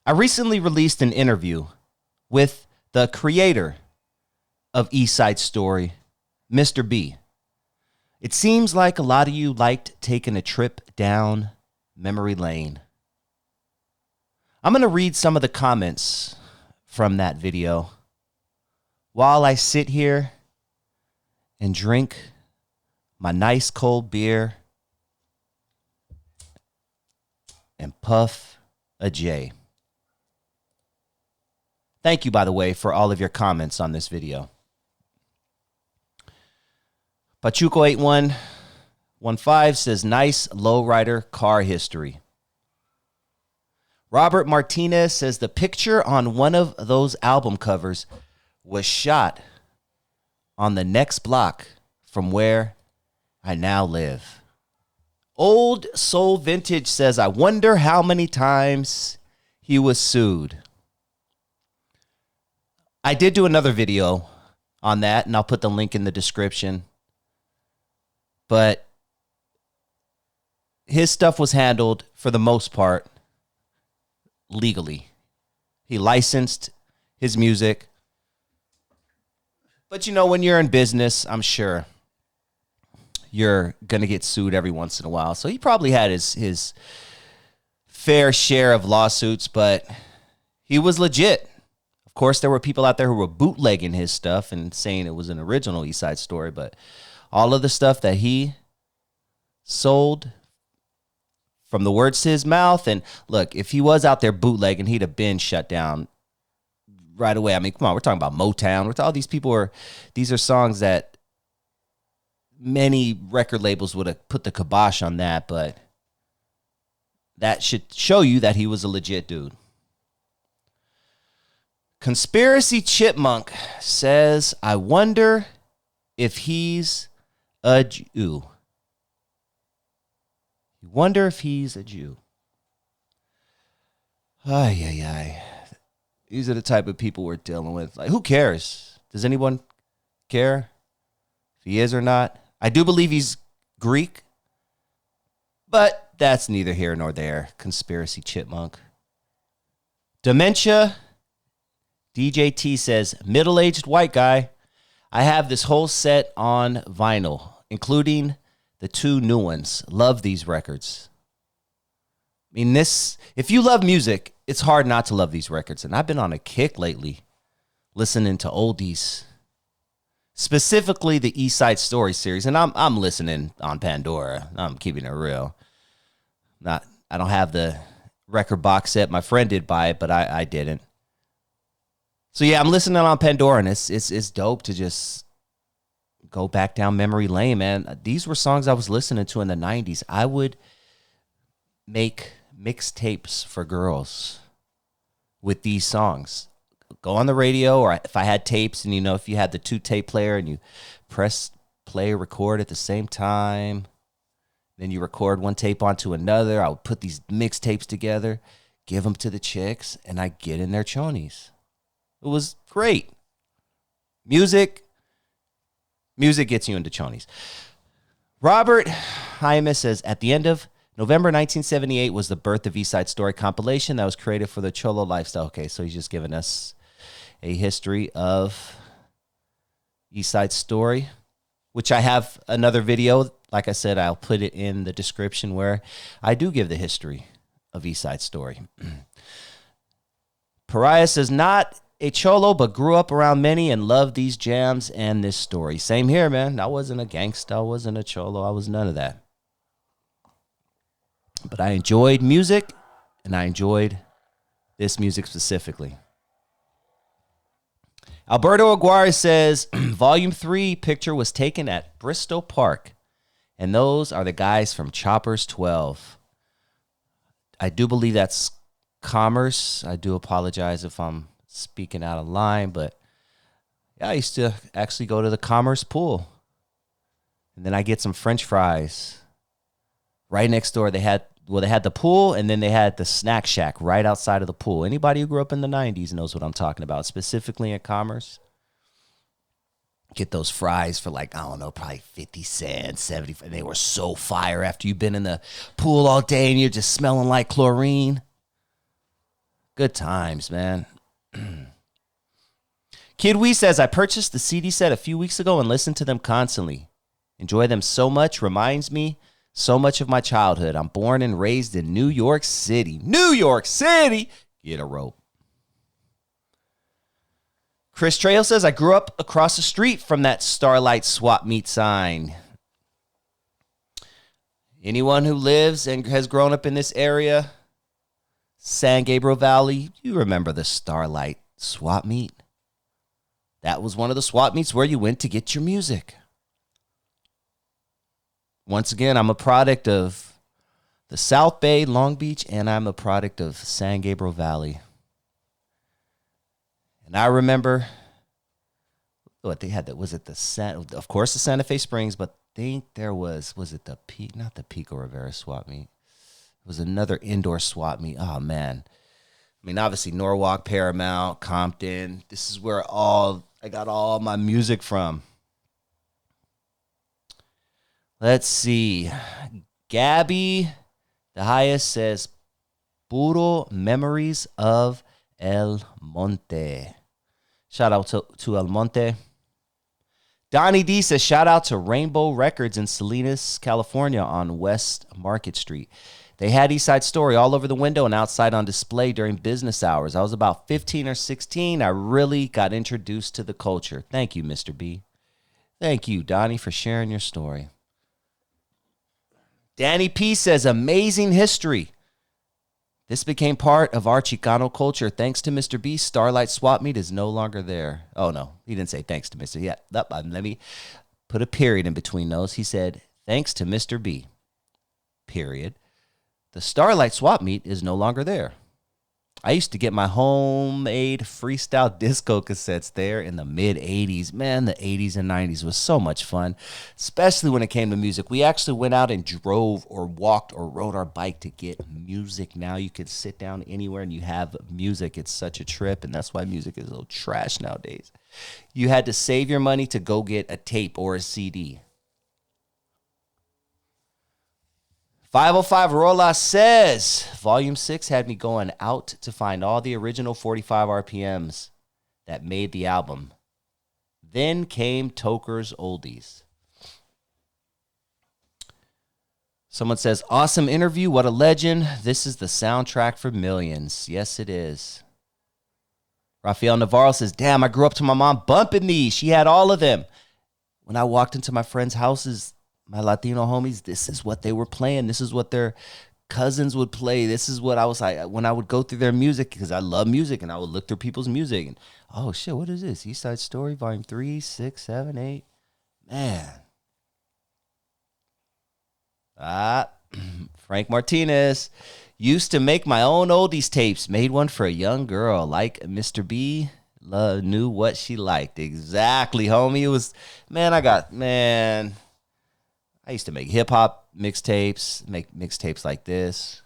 I recently released an interview with the creator of East Side Story, Mr. B. It seems like a lot of you liked taking a trip down memory lane. I'm going to read some of the comments from that video while I sit here and drink my nice cold beer and puff a J. Thank you, by the way, for all of your comments on this video. Pachuco8115 says, nice lowrider car history. Robert Martinez says, the picture on one of those album covers was shot on the next block from where I now live. Old Soul Vintage says, I wonder how many times he was sued. I did do another video on that, and I'll put the link in the description. But his stuff was handled, for the most part, legally. He licensed his music. But, you know, when you're in business, I'm sure you're going to get sued every once in a while. So he probably had his fair share of lawsuits, but he was legit. Of course, there were people out there who were bootlegging his stuff and saying it was an original East Side Story, but all of the stuff that he sold, from the words to his mouth, and look, if he was out there bootlegging, he'd have been shut down right away. I mean, come on, we're talking about Motown. All these people these are songs that many record labels would have put the kibosh on that, but that should show you that he was a legit dude. Conspiracy Chipmunk says, I wonder if he's a Jew. You wonder if he's a Jew. Ay. These are the type of people we're dealing with. Like, who cares? Does anyone care if he is or not? I do believe he's Greek, but that's neither here nor there. Conspiracy Chipmunk. Dementia DJT says, middle-aged white guy. I have this whole set on vinyl, including the 2 new ones. Love these records. I mean, if you love music, it's hard not to love these records. And I've been on a kick lately listening to Oldies, specifically the East Side Story series. And I'm listening on Pandora. I'm keeping it real. I don't have the record box set. My friend did buy it, but I didn't. So yeah, I'm listening on Pandora, and it's dope to just go back down memory lane, man. These were songs I was listening to in the 90s. I would make mixtapes for girls with these songs. Go on the radio, or if I had tapes, and if you had the 2-tape player and you press play, record at the same time, then you record one tape onto another, I would put these mixtapes together, give them to the chicks, and I get in their chonies. It was great. Music gets you into chonies. Robert Jaime says, at the end of November 1978 was the birth of East Side Story compilation that was created for the Cholo lifestyle. Okay, so he's just giving us a history of East Side Story, which I have another video. Like I said, I'll put it in the description where I do give the history of East Side Story. Pariah says, not a cholo, but grew up around many and loved these jams and this story. Same here, man. I wasn't a gangsta. I wasn't a cholo. I was none of that. But I enjoyed music, and I enjoyed this music specifically. Alberto Aguirre says, Volume 3 picture was taken at Bristol Park, and those are the guys from Choppers 12. I do believe that's Commerce. I do apologize if I'm speaking out of line, but yeah, I used to actually go to the Commerce pool, and then I get some French fries. Right next door, they had the pool, and then they had the snack shack right outside of the pool. Anybody who grew up in the 90s knows what I'm talking about, specifically in Commerce. Get those fries for probably 50 cents, 70. And they were so fire after you've been in the pool all day and you're just smelling like chlorine. Good times, man. Kid Wee says, I purchased the CD set a few weeks ago and listened to them constantly. Enjoy them so much. Reminds me so much of my childhood. I'm born and raised in New York City. New York City! Get a rope. Chris Trail says, I grew up across the street from that Starlight Swap Meet sign. Anyone who lives and has grown up in this area, San Gabriel Valley, you remember the Starlight Swap Meet? That was one of the swap meets where you went to get your music. Once again, I'm a product of the South Bay, Long Beach, and I'm a product of San Gabriel Valley. And I remember what they had. Was it the Santa Fe Springs, but I think there was it the Peak, not the Pico Rivera swap meet. It was another indoor swap meet. Oh man. I mean, obviously Norwalk, Paramount, Compton. This is where I got all my music from. Let's see. Gabby, the highest, says, Puro memories of El Monte. Shout out to El Monte. Donnie D says, shout out to Rainbow Records in Salinas, California on West Market Street. They had East Side Story all over the window and outside on display during business hours. I was about 15 or 16. I really got introduced to the culture. Thank you, Mr. B. Thank you, Donnie, for sharing your story. Danny P says, amazing history. This became part of our Chicano culture. Thanks to Mr. B, Starlight Swap Meet is no longer there. Oh, no, he didn't say thanks to Mr. Yeah, let me put a period in between those. He said, thanks to Mr. B, period. The Starlight Swap Meet is no longer there. I used to get my homemade freestyle disco cassettes there in the mid-'80s. Man, the 80s and 90s was so much fun, especially when it came to music. We actually went out and drove or walked or rode our bike to get music. Now you can sit down anywhere and you have music. It's such a trip, and that's why music is so trash nowadays. You had to save your money to go get a tape or a CD. 505 Rola says, Volume 6 had me going out to find all the original 45 RPMs that made the album. Then came Toker's Oldies. Someone says, awesome interview. What a legend. This is the soundtrack for millions. Yes, it is. Rafael Navarro says, damn, I grew up to my mom bumping these. She had all of them. When I walked into my friends' houses, my Latino homies, this is what they were playing. This is what their cousins would play. This is what I was like when I would go through their music, because I love music, and I would look through people's music. And, oh, shit, what is this? East Side Story, Volume 3, 6, 7, 8. Man. Frank Martinez. Used to make my own oldies tapes. Made one for a young girl. Like Mr. B knew what she liked. Exactly, homie. It was, I used to make hip-hop mixtapes, make mixtapes like this.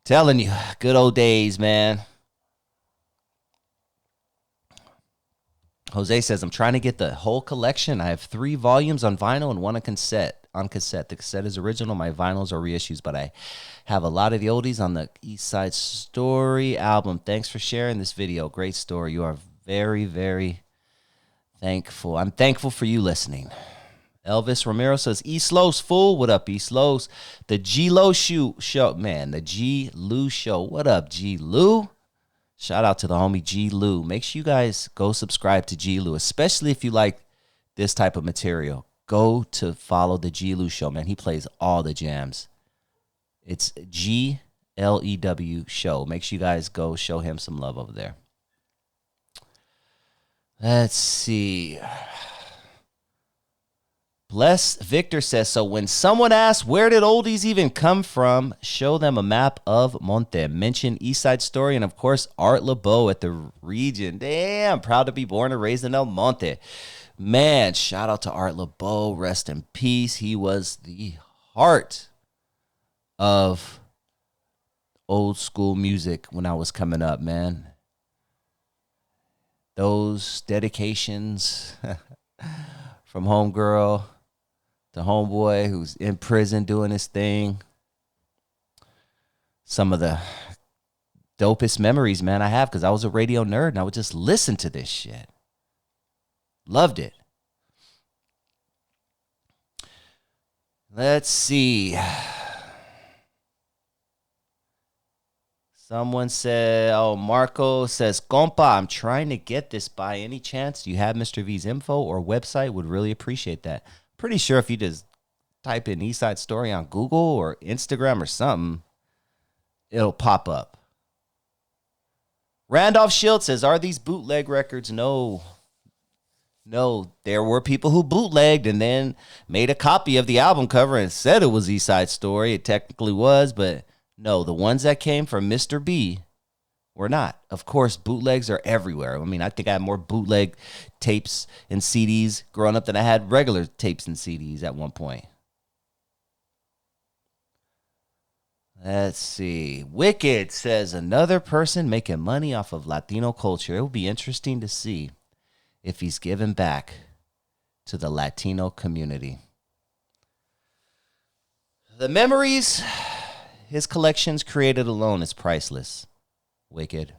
Telling you, good old days, man. Jose says, I'm trying to get the whole collection. I have 3 volumes on vinyl and 1 on cassette. The cassette is original. My vinyls are reissues, but I have a lot of the oldies on the East Side Story album. Thanks for sharing this video. Great story. You are very, very thankful. I'm thankful for you listening. Elvis Romero says, East Los, fool. What up, East Los? The G Lo show. Man, the G Lou show. What up, G Lou? Shout out to the homie G Lou. Make sure you guys go subscribe to G Lou, especially if you like this type of material. Go to follow the G Lou show, man. He plays all the jams. It's GLEW show. Make sure you guys go show him some love over there. Let's see. Bless Victor says, so when someone asks, where did oldies even come from? Show them a map of Monte. Mention East Side Story and, of course, Art LeBeau at the region. Damn, proud to be born and raised in El Monte. Man, shout out to Art LeBeau. Rest in peace. He was the heart of old school music when I was coming up, man. Those dedications from homegirl to homeboy who's in prison doing his thing. some of the dopest memories, man, I have, because I was a radio nerd and I would just listen to this shit. Loved it. Let's see. Someone said, oh, Marco says, compa, I'm trying to get this by any chance. Do you have Mr. V's info or website? Would really appreciate that. Pretty sure if you just type in East Side Story on Google or Instagram or something, it'll pop up. Randolph Shield says, are these bootleg records? No, there were people who bootlegged and then made a copy of the album cover and said it was East Side Story. It technically was, but no, the ones that came from Mr. B were not. Of course, bootlegs are everywhere. I mean, I think I had more bootleg tapes and CDs growing up than I had regular tapes and CDs at one point. Let's see. Wicked says, another person making money off of Latino culture. It will be interesting to see if he's given back to the Latino community. The memories his collections created alone is priceless. Wicked.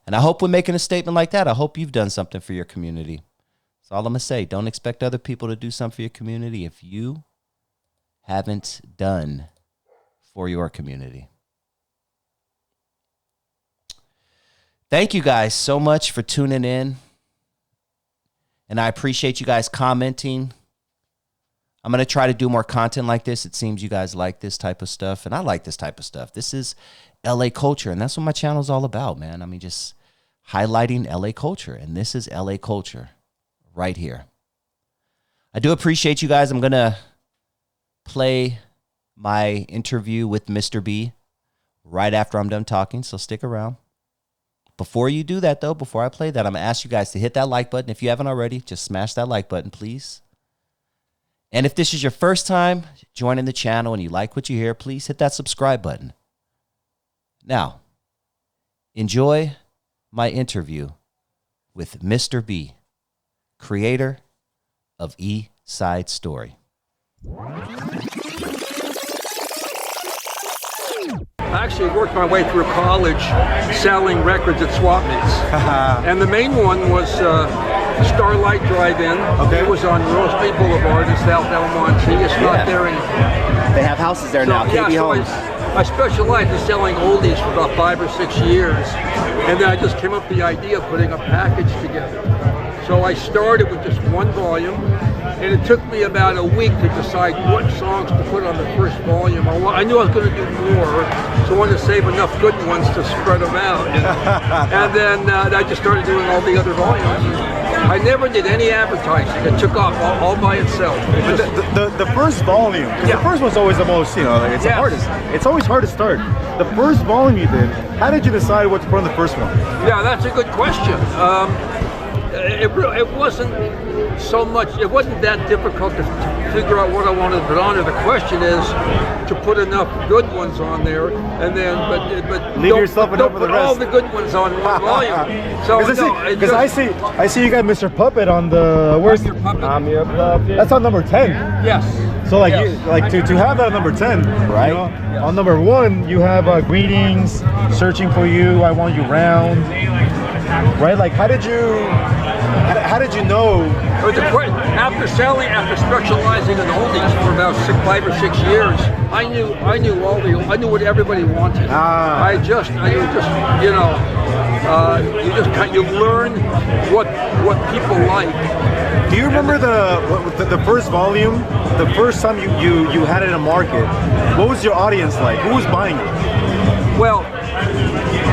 And I hope when making a statement like that, I hope you've done something for your community. That's all I'm going to say. Don't expect other people to do something for your community if you haven't done for your community. Thank you guys so much for tuning in. And I appreciate you guys commenting. I'm going to try to do more content like this. It seems you guys like this type of stuff, and I like this type of stuff. This is LA culture, and that's what my channel is all about, man. I mean, just highlighting LA culture, and this is LA culture right here. I do appreciate you guys. I'm going to play my interview with Mr. B right after I'm done talking, so stick around. Before you do that, though, before I play that, I'm going to ask you guys to hit that like button. If you haven't already, just smash that like button, please. And if this is your first time joining the channel and you like what you hear, please hit that subscribe button. Now, enjoy my interview with Mr. B, creator of East Side Story. I actually worked my way through college selling records at swap meets. And the main one was Starlight Drive-In. Okay. It was on Rose Street Boulevard in South El Monte. It's not there anymore. They have houses there now, KB Homes. I specialized in selling oldies for about 5 or 6 years. And then I just came up with the idea of putting a package together. So I started with just one volume, and it took me about a week to decide what songs to put on the first volume. I knew I was going to do more, so I wanted to save enough good ones to spread them out. And then I just started doing all the other volumes. I never did any advertising. It took off all by itself. The first volume, because the first one's always the most, it's the hardest. It's always hard to start. The first volume you did, how did you decide what to put on the first one? Yeah, that's a good question. It wasn't so much, it wasn't that difficult to figure out what I wanted to put on there. The question is to put enough good ones on there, and then, but leave yourself enough for the rest. All the good ones on one volume. So because I see you got Mr. Puppet on the, where's your Puppet? I'm your puppet. That's on number 10. Yes. So like, yes. To have that on number 10, right? Yes. On number 1, you have Greetings, Searching for You, I Want You Round, right? Like, how did you know? After specializing in oldies for about 5 or 6 years, I knew what everybody wanted. You learn what people like. Do you remember the first volume? The first time you had it in a market, what was your audience like? Who was buying it? Well,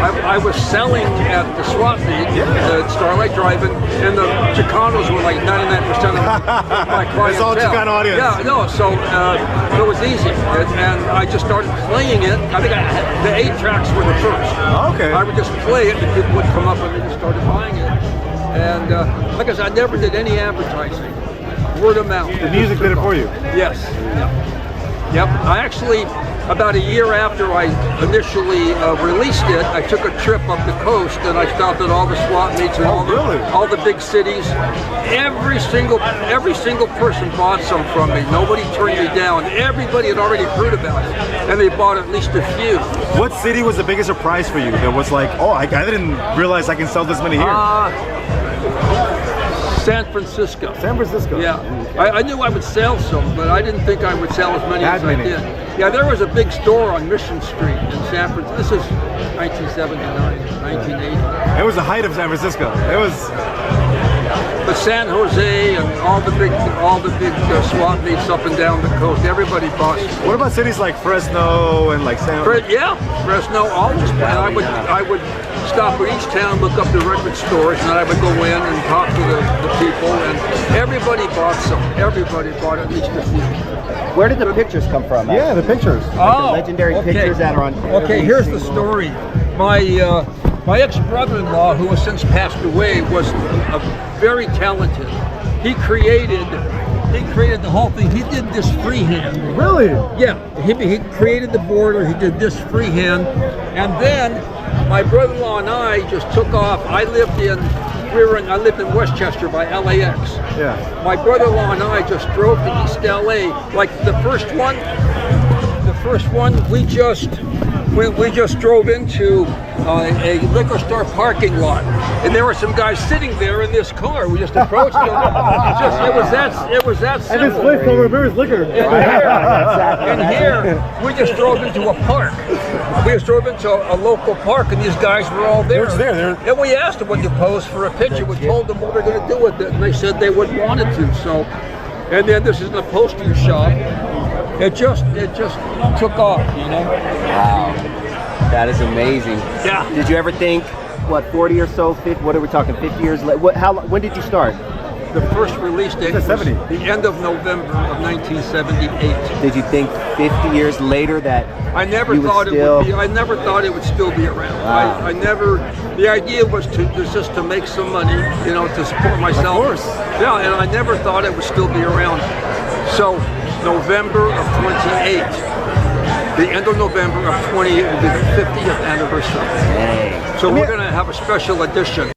I was selling at the swap meet, the Starlight Drive-In, and the Chicanos were like 99% of my clientele. It's all Chicano audience. Yeah, no, so it was easy, and I just started playing it. I think the 8 tracks were the first. Okay. I would just play it, and people would come up and they just started buying it. And like I said, I never did any advertising. Word of mouth. The music did it for you. Yes. Yep. I actually about a year after I initially released it, I took a trip up the coast and I stopped at all the swap meets and all the big cities. Every single person bought some from me. Nobody turned me down. Everybody had already heard about it, and they bought at least a few. What city was the biggest surprise for you? That was like, oh, I didn't realize I can sell this many here. San Francisco. San Francisco. Yeah, I knew I would sell some, but I didn't think I would sell as many as I did. Yeah, there was a big store on Mission Street in San Francisco. This is 1979, 1980. It was the height of San Francisco. It was. But San Jose and all the big swap meets up and down the coast, everybody bought. What about cities like Fresno and like San? Yeah, Fresno always. And I would stop at each town, look up the record stores, and then I would go in and talk to the people, and everybody bought some. Everybody bought at least a few. Where did the pictures come from? Yeah, the pictures. The legendary pictures that are on. Okay, here's the story. My ex-brother-in-law, who has since passed away, was very talented. He created the whole thing. He did this freehand. Really? Yeah, he created the border. He did this freehand, and then my brother-in-law and I just took off. I lived in Westchester by LAX. Yeah. My brother-in-law and I just drove to East LA. Like the first one, we just drove into a liquor store parking lot, and there were some guys sitting there in this car. We just approached them. It was that simple. And this place called Rivera's Liquor. And here, we just drove into a park. We just drove into a local park, and these guys were all there. And we asked them, would you pose for a picture? We told them what we're going to do with it, and they said they would wanted to. So, and then this is in a posting shop. It just took off, you know. Wow, that is amazing. Yeah. Did you ever think, 40 or so, 50, what are we talking, 50 years later? When did you start? The first release date was the end of November of 1978. Did you think 50 years later that I never thought it would be. I never thought it would still be around. Wow. I never. The idea was just to make some money, you know, to support myself. Of course. Yeah, and I never thought it would still be around. So November of 28, the end of November of 28, the 50th anniversary. Dang. So we're going to have a special edition.